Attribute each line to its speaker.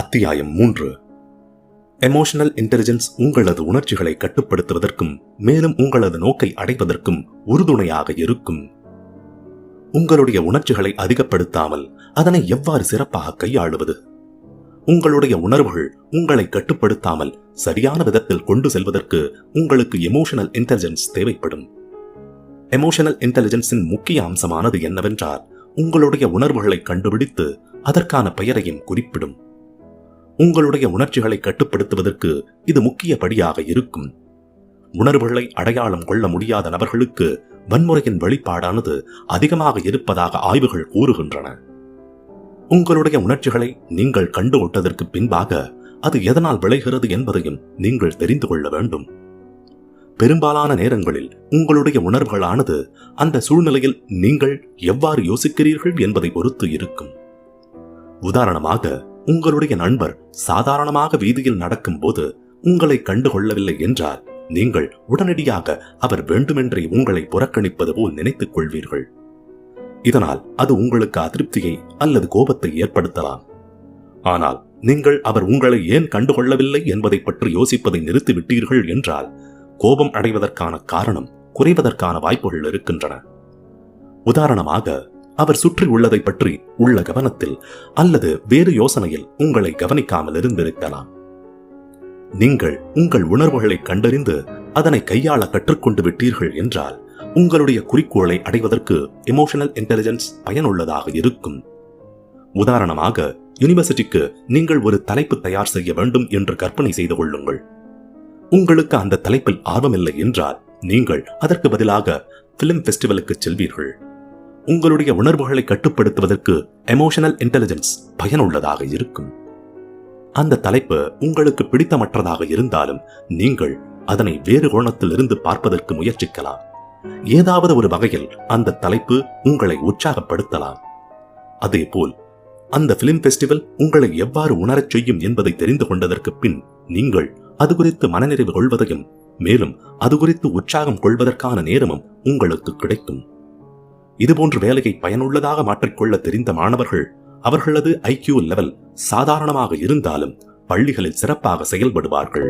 Speaker 1: அத்தியாயம் 3. Emotional intelligence உங்களது உணர்ச்சிகளை கட்டுப்படுத்துவதற்கும் மேலும் உங்களது நோக்கை அடைவதற்கும் உறுதுணையாக இருக்கும். உங்களுடைய உணர்ச்சிகளை அதிகப்படுத்தாமல் அதனை எவ்வாறு சிறப்பாக கையாளுவது? உங்களுடைய உணர்வுகள் உங்களை கட்டுப்படுத்தாமல் சரியான விதத்தில் கொண்டு செல்வதற்கு உங்களுக்கு எமோஷனல் இன்டெலிஜென்ஸ் தேவைப்படும். எமோஷனல் இன்டெலிஜென்ஸின் முக்கிய அம்சமானது என்னவென்றால், உங்களுடைய உணர்வுகளை கண்டுபிடித்து அதற்கான பெயரையும் குறிப்பிடும். உங்களுடைய உணர்ச்சிகளை கட்டுப்படுத்துவதற்கு இது முக்கிய படியாக இருக்கும். உணர்வுகளை அடையாளம் கொள்ள முடியாத நபர்களுக்கு வன்முறையின் வெளிப்பாடானது அதிகமாக இருப்பதாக ஆய்வுகள் கூறுகின்றன. உங்களுடைய உணர்ச்சிகளை நீங்கள் கண்டுகொண்டதற்கு பின்பாக அது எதனால் விளைகிறது என்பதையும் நீங்கள் தெரிந்து கொள்ள வேண்டும். பெரும்பாலான நேரங்களில் உங்களுடைய உணர்வுகளானது அந்த சூழ்நிலையில் நீங்கள் எவ்வாறு யோசிக்கிறீர்கள் என்பதை பொறுத்து இருக்கும். உதாரணமாக, உங்களுடைய நண்பர் சாதாரணமாக வீதியில் நடக்கும் போது உங்களை கண்டுகொள்ளவில்லை என்றால் நீங்கள் உடனடியாக அவர் வேண்டுமென்றே உங்களை புறக்கணிப்பது போல் நினைத்துக் கொள்வீர்கள். இதனால் அது உங்களுக்கு அதிருப்தியை அல்லது கோபத்தை ஏற்படுத்தலாம். ஆனால் நீங்கள் அவர் உங்களை ஏன் கண்டுகொள்ளவில்லை என்பதை பற்றி யோசிப்பதை நிறுத்திவிட்டீர்கள் என்றால் கோபம் அடைவதற்கான காரணம் குறைவதற்கான வாய்ப்புகள் இருக்கின்றன. உதாரணமாக, அவர் சுற்றி உள்ளதை பற்றி உள்ள கவனத்தில் அல்லது வேறு யோசனையில் உங்களை கவனிக்காமல் இருந்திருக்கலாம். நீங்கள் உங்கள் உணர்வுகளை கண்டறிந்து அதனை கையாள கற்றுக்கொண்டு விட்டீர்கள் என்றால் உங்களுடைய குறிக்கோளை அடைவதற்கு எமோஷனல் இன்டெலிஜென்ஸ் பயனுள்ளதாக இருக்கும். உதாரணமாக, யூனிவர்சிட்டிக்கு நீங்கள் ஒரு தலைப்பு தயார் செய்ய வேண்டும் என்று கற்பனை செய்து கொள்ளுங்கள். உங்களுக்கு அந்த தலைப்பில் ஆர்வமில்லை என்றால் நீங்கள் அதற்கு பதிலாக பிலிம் ஃபெஸ்டிவலுக்கு செல்வீர்கள். உங்களுடைய உணர்வுகளை கட்டுப்படுத்துவதற்கு எமோஷனல் இன்டெலிஜென்ஸ் பயனுள்ளதாக இருக்கும். அந்த தலைப்பு உங்களுக்கு பிடித்தமற்றதாக இருந்தாலும் நீங்கள் அதனை வேறு கோணத்தில் இருந்து பார்ப்பதற்கு முயற்சிக்கலாம். ஏதாவது ஒரு வகையில் அந்த தலைப்பு உங்களை உற்சாகப்படுத்தலாம். அதேபோல் அந்த பிலிம் ஃபெஸ்டிவல் உங்களை எவ்வாறு உணரச் செய்யும் என்பதை தெரிந்து கொண்டதற்கு பின் நீங்கள் அது குறித்து மனநிறைவு கொள்வதையும் மேலும் அது குறித்து உற்சாகம் கொள்வதற்கான நேரமும் உங்களுக்கு கிடைக்கும். இதுபோன்ற வேலையை பயனுள்ளதாக மாற்றிக்கொள்ள தெரிந்த மாணவர்கள் அவர்களது IQ லெவல் சாதாரணமாக இருந்தாலும் பள்ளிகளில் சிறப்பாக செயல்படுவார்கள்.